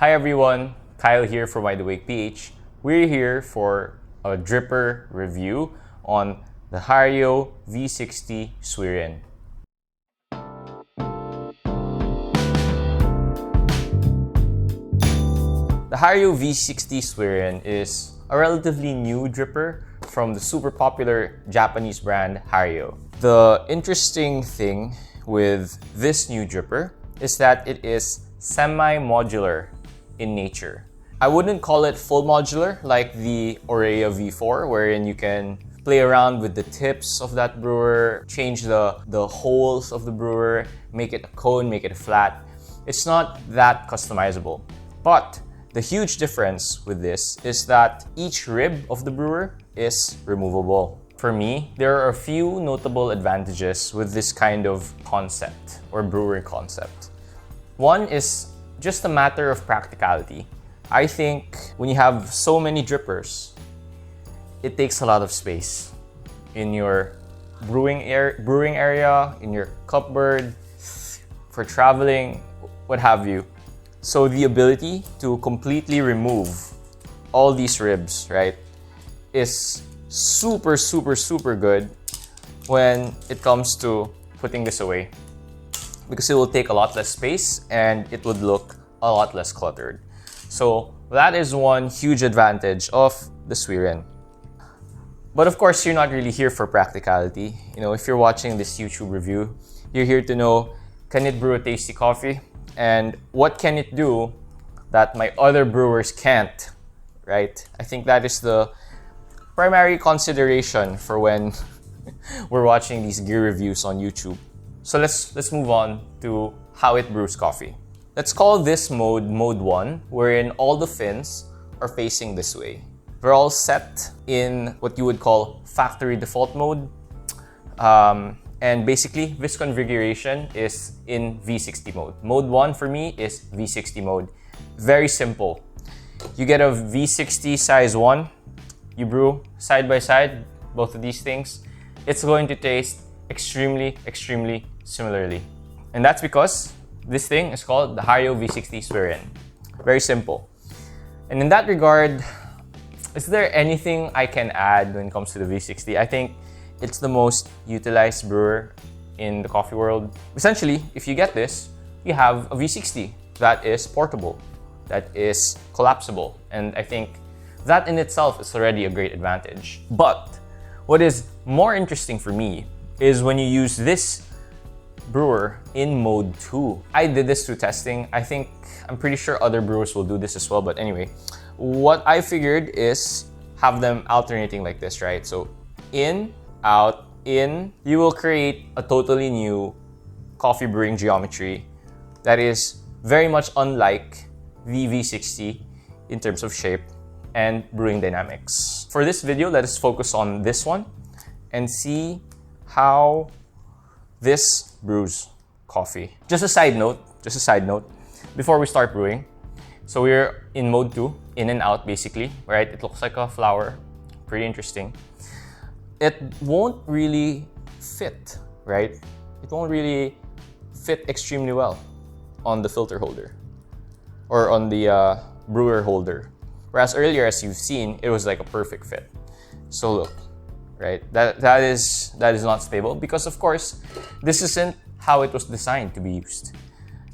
Hi everyone, Kyle here from Wide Awake PH. We're here for a dripper review on the Hario V60 Suiren. The Hario V60 Suiren is a relatively new dripper from the super popular Japanese brand Hario. The interesting thing with this new dripper is that it is semi-modular in nature. I wouldn't call it full modular like the Hario V4, wherein you can play around with the tips of that brewer, change the holes of the brewer, make it a cone, make it a flat. It's not that customizable. But the huge difference with this is that each rib of the brewer is removable. For me, there are a few notable advantages with this kind of concept or brewing concept. One is just a matter of practicality. I think when you have so many drippers, it takes a lot of space in your brewing area, in your cupboard, for traveling, what have you. So the ability to completely remove all these ribs, right, is super good when it comes to putting this away, because it will take a lot less space and it would look a lot less cluttered. So that is one huge advantage of the Suiren. But of course, you're not really here for practicality. You know, if you're watching this YouTube review, you're here to know, can it brew a tasty coffee? And what can it do that my other brewers can't, right? I think that is the primary consideration for when we're watching these gear reviews on YouTube. So let's move on to how it brews coffee. Let's call this mode 1, wherein all the fins are facing this way. They're all set in what you would call factory default mode. And basically, this configuration is in V60 mode. Mode 1 for me is V60 mode. Very simple. You get a V60 size 1, you brew side by side, both of these things. It's going to taste extremely similarly. And that's because this thing is called the Hario V60 Suiren. Very simple. And in that regard, is there anything I can add when it comes to the V60? I think it's the most utilized brewer in the coffee world. Essentially, if you get this, you have a V60 that is portable, that is collapsible. And I think that in itself is already a great advantage. But what is more interesting for me is when you use this brewer in mode 2. I did this through testing. I'm pretty sure other brewers will do this as well. But anyway, what I figured is have them alternating like this, right? So in, out, in, you will create a totally new coffee brewing geometry that is very much unlike the V60 in terms of shape and brewing dynamics. For this video, let us focus on this one and see how this brews coffee. Just a side note, before we start brewing. So we're in mode 2, in and out basically, right? It looks like a flower, pretty interesting. It won't really fit, right? It won't really fit extremely well on the filter holder or on the brewer holder. Whereas earlier, as you've seen, it was like a perfect fit. So look, right? That is not stable because of course, this isn't how it was designed to be used.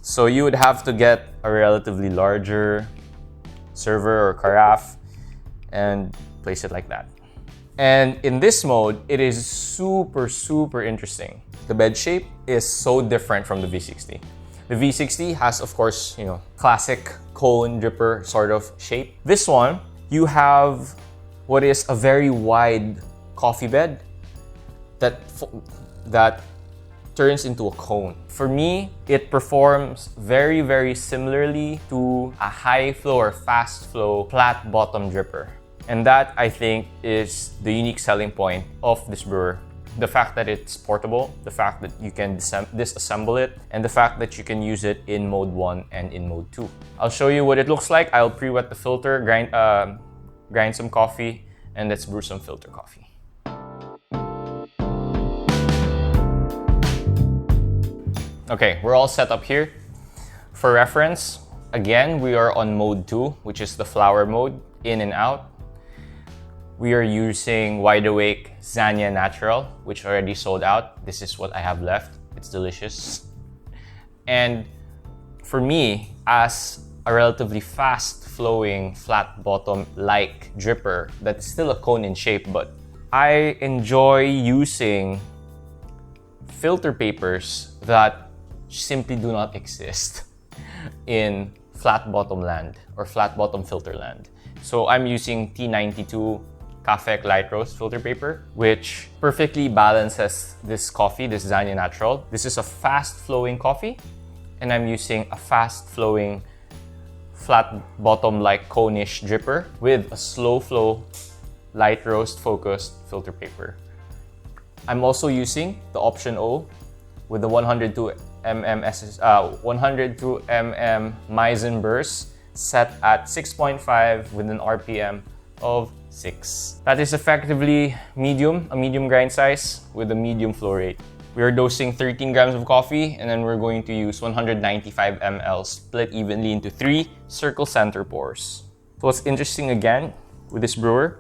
So you would have to get a relatively larger server or carafe and place it like that. And in this mode, it is super interesting. The bed shape is so different from the V60. The V60 has, of course, classic cone dripper sort of shape. This one, you have what is a very wide coffee bed that turns into a cone. For me, it performs very similarly to a high flow or fast flow flat bottom dripper. And that, I think, is the unique selling point of this brewer. The fact that it's portable, the fact that you can disassemble it, and the fact that you can use it in mode 1 and in mode 2. I'll show you what it looks like. I'll pre-wet the filter, grind some coffee, and let's brew some filter coffee. Okay, we're all set up here. For reference, Again, we are on mode 2, which is the flower mode, in and out. We are using Wide Awake Zanya Natural, which already sold out. This is what I have left. It's delicious. And for me, as a relatively fast-flowing, flat-bottom-like dripper that's still a cone in shape, but I enjoy using filter papers that simply do not exist in flat-bottom land or flat-bottom filter land. So I'm using T92 Cafec Light Roast filter paper, which perfectly balances this coffee, this Zanya Natural. This is a fast-flowing coffee, and I'm using a fast-flowing, flat-bottom-like cone-ish dripper with a slow-flow, light roast-focused filter paper. I'm also using the Option O with the 102 mm Meissen burst set at 6.5 with an RPM of 6. That is effectively a medium grind size with a medium flow rate. We are dosing 13 grams of coffee, and then we're going to use 195 ml split evenly into 3 circle center pours. So what's interesting again with this brewer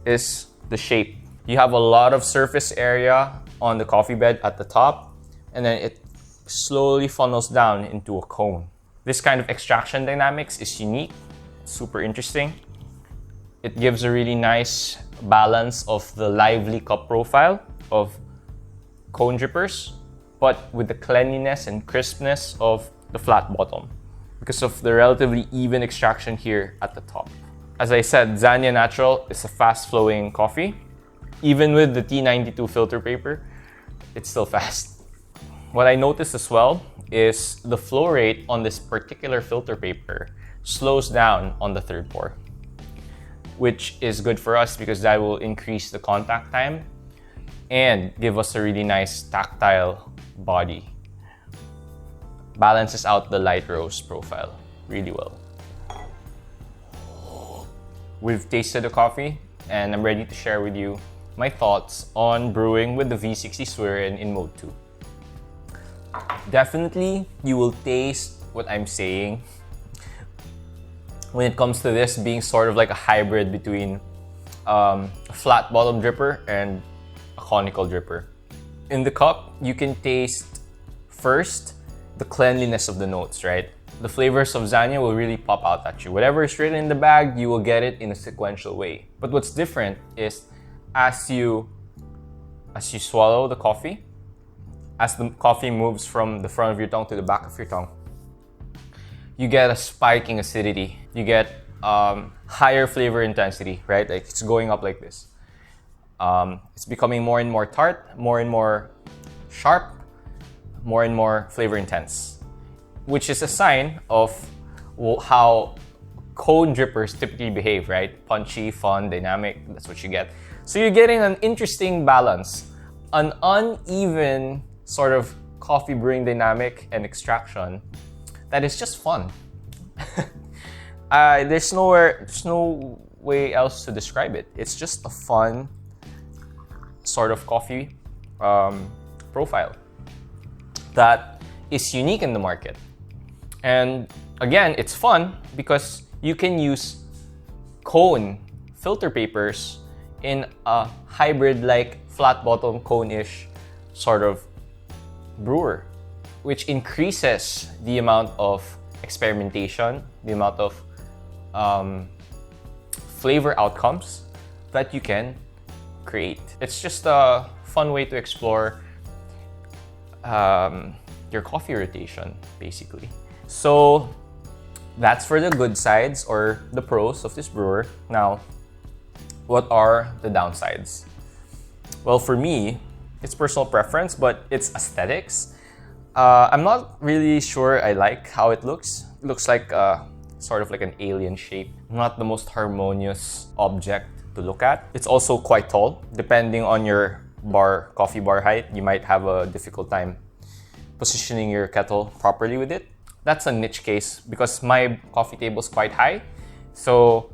is the shape. You have a lot of surface area on the coffee bed at the top, and then it slowly funnels down into a cone. This kind of extraction dynamics is unique, super interesting. It gives a really nice balance of the lively cup profile of cone drippers, but with the cleanliness and crispness of the flat bottom because of the relatively even extraction here at the top. As I said, Zanya Natural is a fast-flowing coffee. Even with the T92 filter paper, it's still fast. What I noticed as well is the flow rate on this particular filter paper slows down on the third pour, which is good for us because that will increase the contact time and give us a really nice tactile body. Balances out the light roast profile really well. We've tasted the coffee, and I'm ready to share with you my thoughts on brewing with the V60 Suiren in mode 2. Definitely, you will taste what I'm saying when it comes to this being sort of like a hybrid between a flat bottom dripper and a conical dripper. In the cup, you can taste first the cleanliness of the notes, right? The flavors of Zanya will really pop out at you. Whatever is written in the bag, you will get it in a sequential way. But what's different is as you swallow the coffee, as the coffee moves from the front of your tongue to the back of your tongue, you get a spiking acidity. You get higher flavor intensity, right? Like it's going up like this. It's becoming more and more tart, more and more sharp, more and more flavor intense, which is a sign of how cone drippers typically behave, right? Punchy, fun, dynamic, that's what you get. So you're getting an interesting balance, an uneven sort of coffee brewing dynamic and extraction that is just fun. There's no way else to describe it. It's just a fun sort of coffee profile that is unique in the market. And again, it's fun because you can use cone filter papers in a hybrid-like flat-bottom cone-ish sort of brewer, which increases the amount of experimentation, the amount of flavor outcomes that you can create. It's just a fun way to explore your coffee rotation, basically. So that's for the good sides or the pros of this brewer. Now, what are the downsides? Well, for me, it's personal preference, but it's aesthetics. I'm not really sure I like how it looks. It looks like sort of like an alien shape. Not the most harmonious object to look at. It's also quite tall. Depending on your coffee bar height, you might have a difficult time positioning your kettle properly with it. That's a niche case because my coffee table is quite high. So,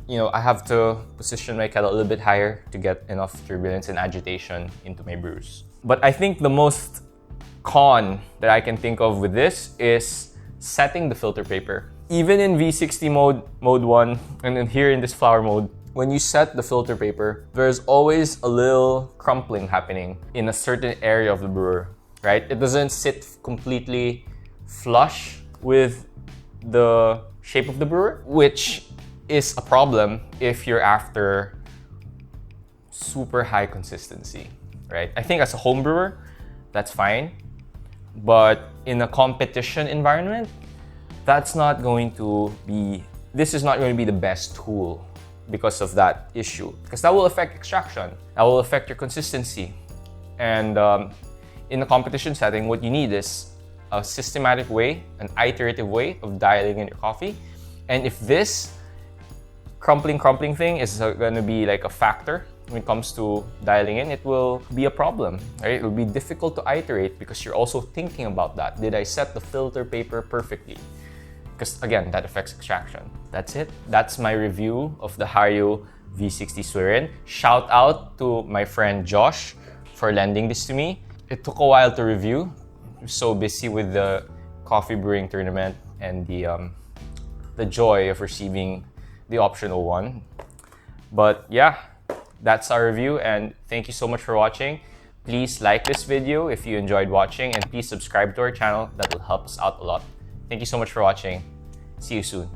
I have to position my kettle a little bit higher to get enough turbulence and agitation into my brews. But I think the most con that I can think of with this is setting the filter paper. Even in V60 mode 1, and then here in this flower mode, when you set the filter paper, there's always a little crumpling happening in a certain area of the brewer, right? It doesn't sit completely flush with the shape of the brewer, which is a problem if you're after super high consistency, right? I think as a home brewer, that's fine. But in a competition environment, this is not going to be the best tool because of that issue. Because that will affect extraction. That will affect your consistency. And in a competition setting, what you need is a systematic way, an iterative way of dialing in your coffee. And if this crumpling thing is going to be like a factor when it comes to dialing in, it will be a problem, right? It will be difficult to iterate because you're also thinking about that. Did I set the filter paper perfectly? Because again, that affects extraction. That's it. That's my review of the Hario V60 Suiren. Shout out to my friend Josh for lending this to me. It took a while to review. I'm so busy with the coffee brewing tournament and the joy of receiving the optional one. But yeah, that's our review, and thank you so much for watching. Please like this video if you enjoyed watching, and please subscribe to our channel. That will help us out a lot. Thank you so much for watching. See you soon.